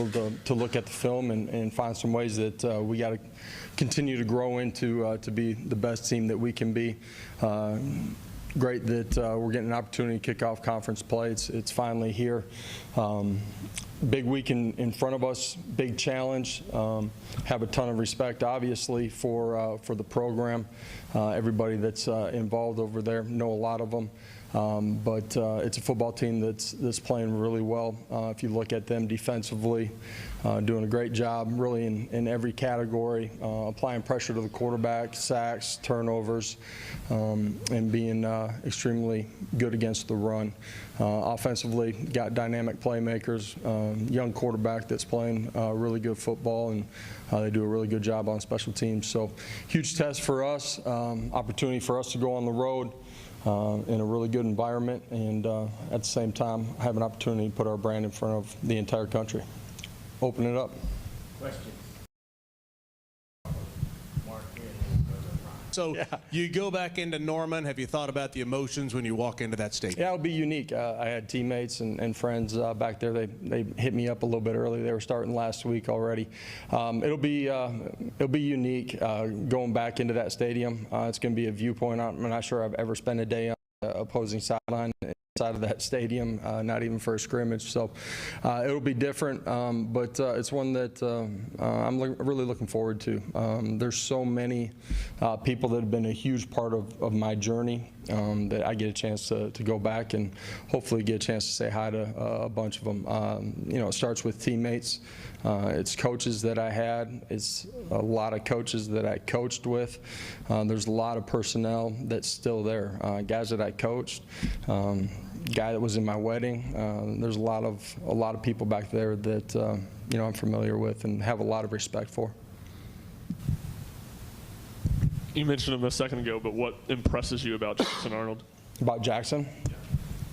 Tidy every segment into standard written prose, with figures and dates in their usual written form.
to look at the film and find some ways that we got to continue to grow into to be the best team that we can be. Great that we're getting an opportunity to kick off conference play. It's finally here. Big week in front of us, big challenge. Have a ton of respect, obviously, for the program. Everybody that's involved over there, know a lot of them. But it's a football team that's playing really well. If you look at them defensively, doing a great job really in every category, applying pressure to the quarterback, sacks, turnovers, and being extremely good against the run. Offensively, got dynamic playmakers, young quarterback that's playing really good football, and they do a really good job on special teams. So huge test for us, opportunity for us to go on the road in a really good environment, and at the same time have an opportunity to put our brand in front of the entire country. Open it up. Questions? So you go back into Norman. Have you thought about the emotions when you walk into that stadium? Yeah, it'll be unique. I had teammates and friends back there. They hit me up a little bit early. They were starting last week already. It'll be unique going back into that stadium. It's going to be a viewpoint. I'm not sure I've ever spent a day on the opposing sideline inside of that stadium, not even for a scrimmage. So it'll be different, but it's one that I'm really looking forward to. There's so many people that have been a huge part of my journey that I get a chance to go back and hopefully get a chance to say hi to a bunch of them. It starts with teammates. It's coaches that I had. It's a lot of coaches that I coached with. There's a lot of personnel that's still there. Guys that I coached. Guy that was in my wedding. There's a lot of people back there that I'm familiar with and have a lot of respect for. You mentioned him a second ago, but what impresses you about Jackson Arnold? About Jackson?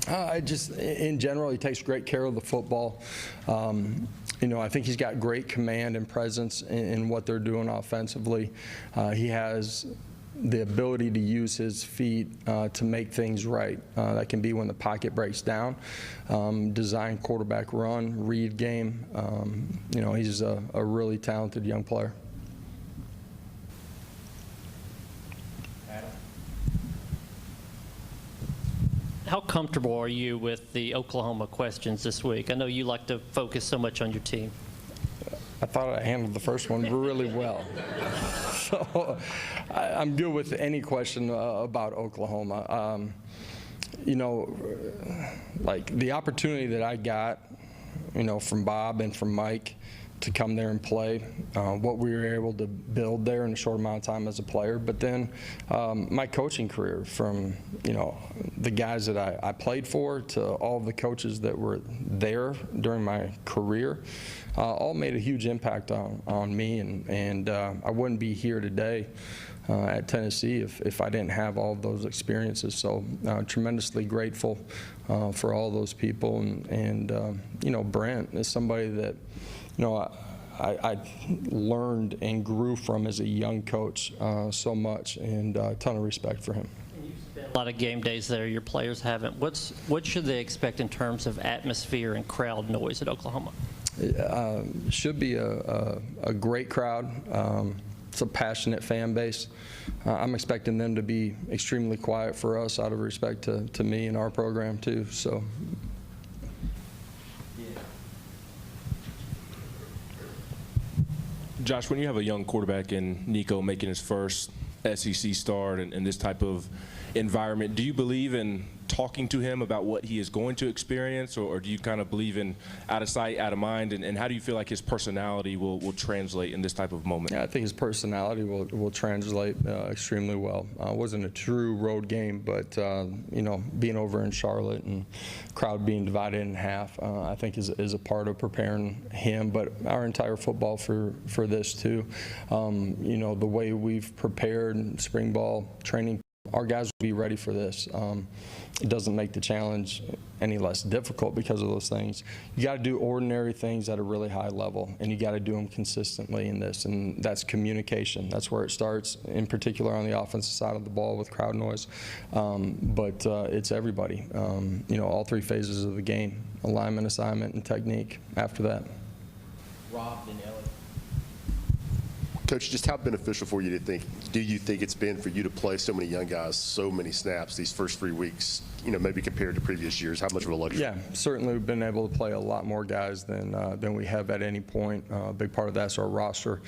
In general, he takes great care of the football. I think he's got great command and presence in what they're doing offensively. He has the ability to use his feet to make things right. That can be when the pocket breaks down, design quarterback run, read game. He's a really talented young player. How comfortable are you with the Oklahoma questions this week? I know you like to focus so much on your team. I thought I handled the first one really well. So I'm good with any question about Oklahoma. Like the opportunity that I got, from Bob and from Mike to come there and play, what we were able to build there in a short amount of time as a player. But then my coaching career, from the guys that I played for to all the coaches that were there during my career, all made a huge impact on me, and I wouldn't be here today at Tennessee if I didn't have all of those experiences. So tremendously grateful for all those people, and Brent is somebody that I learned and grew from as a young coach so much, and a ton of respect for him. You spent a lot of game days there. Your players haven't. What should they expect in terms of atmosphere and crowd noise at Oklahoma? Should be a great crowd. It's a passionate fan base. I'm expecting them to be extremely quiet for us out of respect to me and our program too. So. Josh, when you have a young quarterback in Nico making his first SEC start in this type of environment, do you believe in talking to him about what he is going to experience, or do you kind of believe in out of sight, out of mind, and how do you feel like his personality will translate in this type of moment? Yeah, I think his personality will translate extremely well. It wasn't a true road game, but being over in Charlotte and crowd being divided in half, I think is a part of preparing him, but our entire football for this too. The way we've prepared spring ball training, our guys will be ready for this. It doesn't make the challenge any less difficult because of those things. You got to do ordinary things at a really high level, and you got to do them consistently in this, and that's communication. That's where it starts, in particular on the offensive side of the ball with crowd noise. But it's everybody. All three phases of the game: alignment, assignment, and technique after that. robbed in LA. Coach, just how beneficial do you think it's been for you to play so many young guys, so many snaps these first 3 weeks, maybe compared to previous years? How much of a luxury? Yeah, certainly we've been able to play a lot more guys than we have at any point. A big part of that's our roster.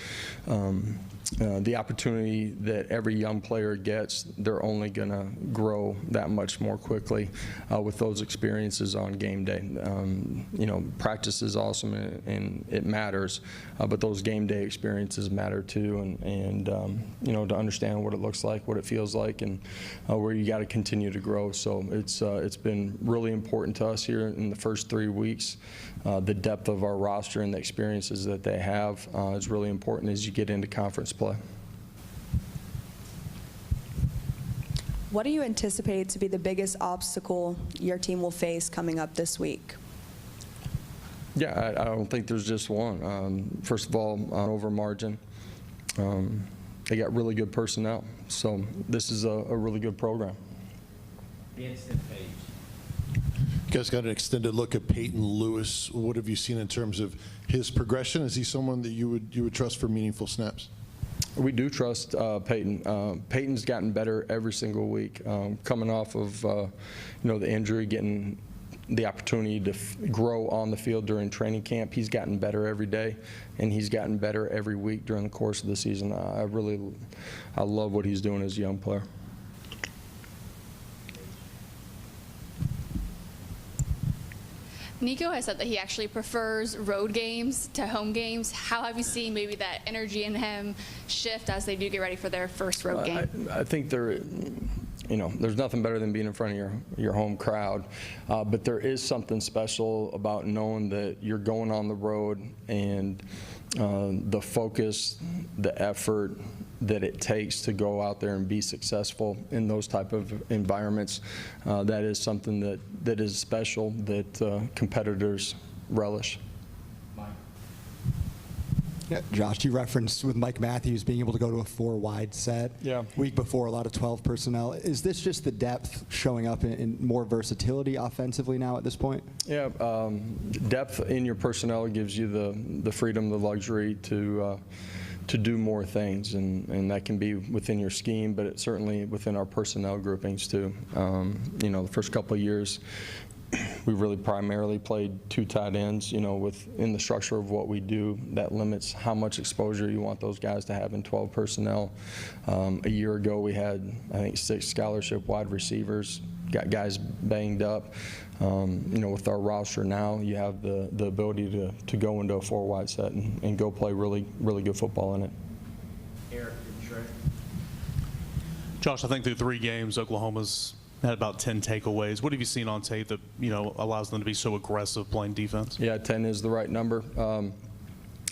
The opportunity that every young player gets, they're only going to grow that much more quickly with those experiences on game day. Practice is awesome and it matters, but those game day experiences matter too. And to understand what it looks like, what it feels like, and where you got to continue to grow. So it's been really important to us here in the first 3 weeks. The depth of our roster and the experiences that they have is really important as you get into conference play. What do you anticipate to be the biggest obstacle your team will face coming up this week? Yeah, I don't think there's just one. First of all, on over margin, they got really good personnel. So this is a really good program. The instant page. You guys got an extended look at Payton Lewis. What have you seen in terms of his progression? Is he someone that you would trust for meaningful snaps? We do trust Payton. Payton's gotten better every single week. Coming off of the injury, getting the opportunity to grow on the field during training camp, he's gotten better every day, and he's gotten better every week during the course of the season. I love what he's doing as a young player. Nico has said that he actually prefers road games to home games. How have you seen maybe that energy in him shift as they do get ready for their first road game? I think there's nothing better than being in front of your home crowd, but there is something special about knowing that you're going on the road and the focus, the effort that it takes to go out there and be successful in those type of environments, that is something that is special that competitors relish. Yeah, Josh, you referenced with Mike Matthews being able to go to a 4-wide set. Yeah. Week before, a lot of 12 personnel. Is this just the depth showing up in more versatility offensively now at this point? Yeah, depth in your personnel gives you the freedom, the luxury to do more things, and that can be within your scheme, but it's certainly within our personnel groupings too. The first couple of years, we really primarily played 2 tight ends. Within the structure of what we do, that limits how much exposure you want those guys to have in 12 personnel. A year ago, we had, I think, 6 scholarship wide receivers, got guys banged up. With our roster now, you have the ability to go into a 4-wide set and go play really, really good football in it. Eric and Trey. Josh, I think through 3 games, Oklahoma's had about 10 takeaways. What have you seen on tape that allows them to be so aggressive playing defense? Yeah, 10 is the right number.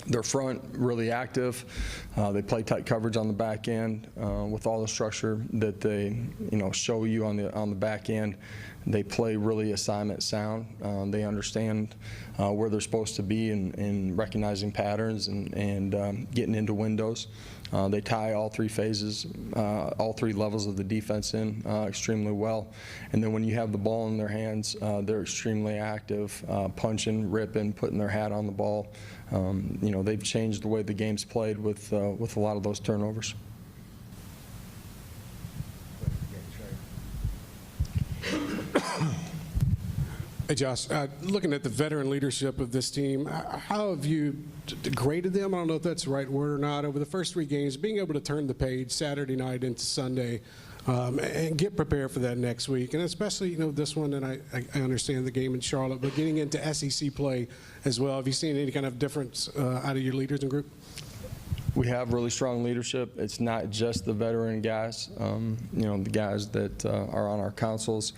Their front really active. They play tight coverage on the back end with all the structure that they show you on the back end. They play really assignment sound. They understand where they're supposed to be in recognizing patterns and getting into windows. They tie all 3 phases, all 3 levels of the defense in extremely well. And then when you have the ball in their hands, they're extremely active, punching, ripping, putting their hat on the ball. They've changed the way the game's played with a lot of those turnovers. Hey, Josh, looking at the veteran leadership of this team, how have you graded them? I don't know if that's the right word or not. Over the first 3 games, being able to turn the page Saturday night into Sunday and get prepared for that next week, and especially this one, and I understand the game in Charlotte, but getting into SEC play as well. Have you seen any kind of difference out of your leaders and group? We have really strong leadership. It's not just the veteran guys. The guys that are on our councils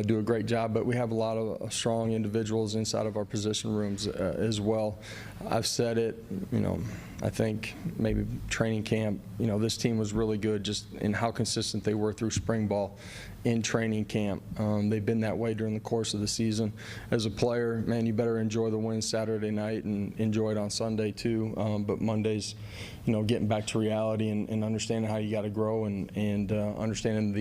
do a great job, but we have a lot of strong individuals inside of our position rooms as well. I've said it, I think maybe training camp, this team was really good just in how consistent they were through spring ball in training camp. They've been that way during the course of the season. As a player, man, you better enjoy the win Saturday night and enjoy it on Sunday too. But Mondays, getting back to reality and understanding how you got to grow and understanding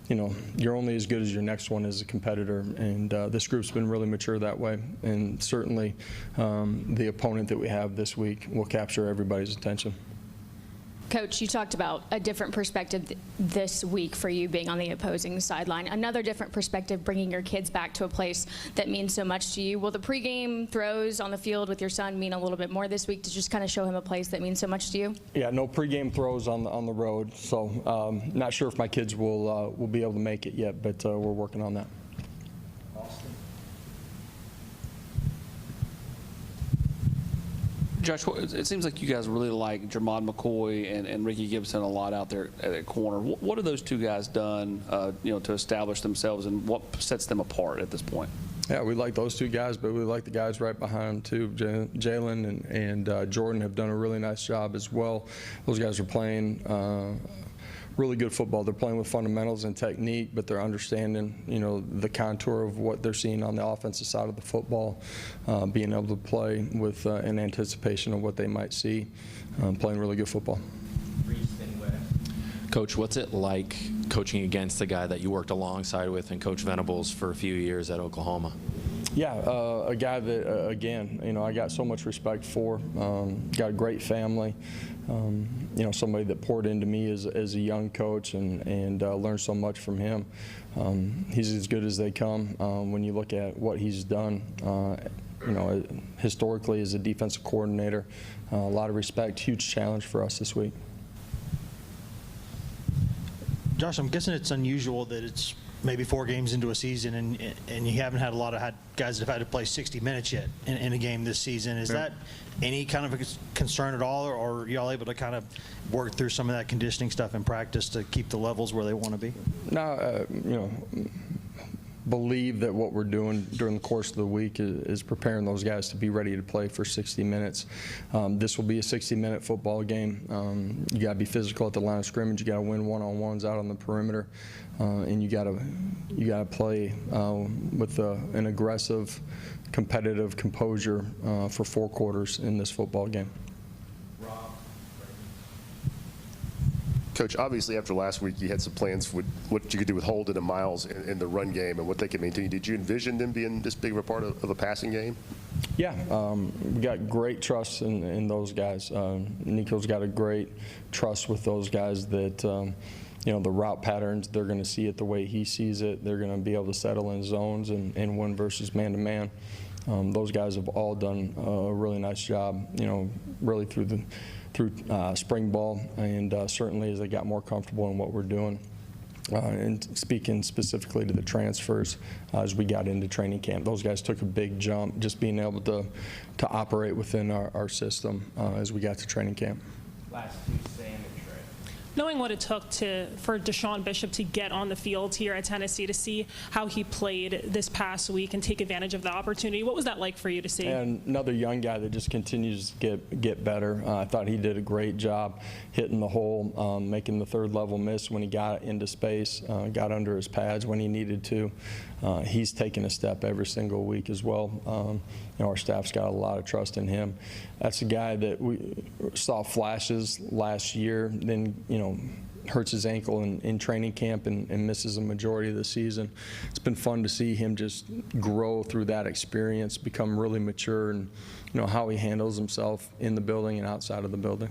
you're only as good as your next one as a competitor, and this group's been really mature that way, and certainly the opponent that we have this week will capture everybody's attention. Coach, you talked about a different perspective this week for you being on the opposing sideline. Another different perspective, bringing your kids back to a place that means so much to you. Will the pregame throws on the field with your son mean a little bit more this week to just kind of show him a place that means so much to you? Yeah, no pregame throws on the road, so not sure if my kids will be able to make it yet, but we're working on that. Josh, it seems like you guys really like Jermod McCoy and Ricky Gibson a lot out there at that corner. What have those two guys done, to establish themselves, and what sets them apart at this point? Yeah, we like those two guys, but we like the guys right behind them too. Jalen and Jordan have done a really nice job as well. Those guys are playing really good football. They're playing with fundamentals and technique, but they're understanding, the contour of what they're seeing on the offensive side of the football, being able to play with an anticipation of what they might see, playing really good football. Coach, what's it like coaching against the guy that you worked alongside with and Coach Venables for a few years at Oklahoma? Yeah, a guy that, again, I got so much respect for. Got a great family. Somebody that poured into me as a young coach and learned so much from him. He's as good as they come when you look at what he's done. Historically as a defensive coordinator. A lot of respect, huge challenge for us this week. Josh, I'm guessing it's unusual that it's maybe 4 games into a season and you haven't had a lot of guys that have had to play 60 minutes yet in a game this season. Is that any kind of a concern at all, or are y'all able to kind of work through some of that conditioning stuff in practice to keep the levels where they want to be? No, believe that what we're doing during the course of the week is preparing those guys to be ready to play for 60 minutes. This will be a 60-minute football game. You got to be physical at the line of scrimmage. You got to win one-on-ones out on the perimeter, and you got to play with an aggressive, competitive composure for 4 quarters in this football game. Coach, obviously after last week you had some plans with what you could do with Holden and Miles in the run game and what they could maintain. Did you envision them being this big of a part of a passing game? Yeah, we got great trust in those guys. Nico's got a great trust with those guys that the route patterns, they're going to see it the way he sees it. They're going to be able to settle in zones and win versus man-to-man. Those guys have all done a really nice job, really through spring ball, and certainly as they got more comfortable in what we're doing. And speaking specifically to the transfers, as we got into training camp, those guys took a big jump, just being able to operate within our system as we got to training camp. Last two, Sam and Trey. Knowing what it took for DeShawn Bishop to get on the field here at Tennessee, to see how he played this past week and take advantage of the opportunity, what was that like for you to see? And another young guy that just continues to get better. I thought he did a great job hitting the hole, making the third level miss when he got into space, got under his pads when he needed to. He's taken a step every single week as well. Our staff's got a lot of trust in him. That's a guy that we saw flashes last year, then hurts his ankle in training camp and misses a majority of the season. It's been fun to see him just grow through that experience, become really mature, and how he handles himself in the building and outside of the building.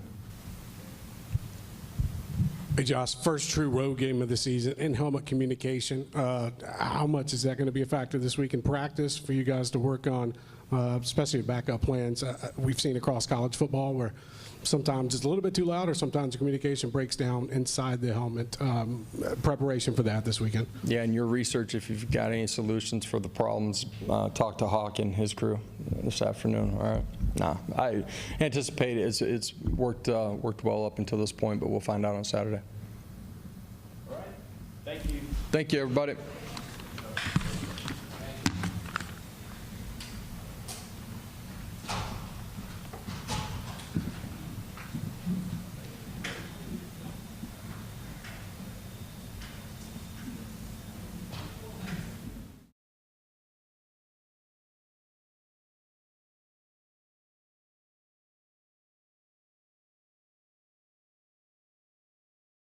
Hey, Josh, first true road game of the season in helmet communication. How much is that going to be a factor this week in practice for you guys to work on, especially backup plans? We've seen across college football where sometimes it's a little bit too loud or sometimes the communication breaks down inside the helmet. Preparation for that this weekend. Yeah, and your research, if you've got any solutions for the problems, talk to Hawk and his crew this afternoon, all right? Nah, I anticipate it's worked well up until this point, but we'll find out on Saturday. All right. Thank you. Thank you, everybody.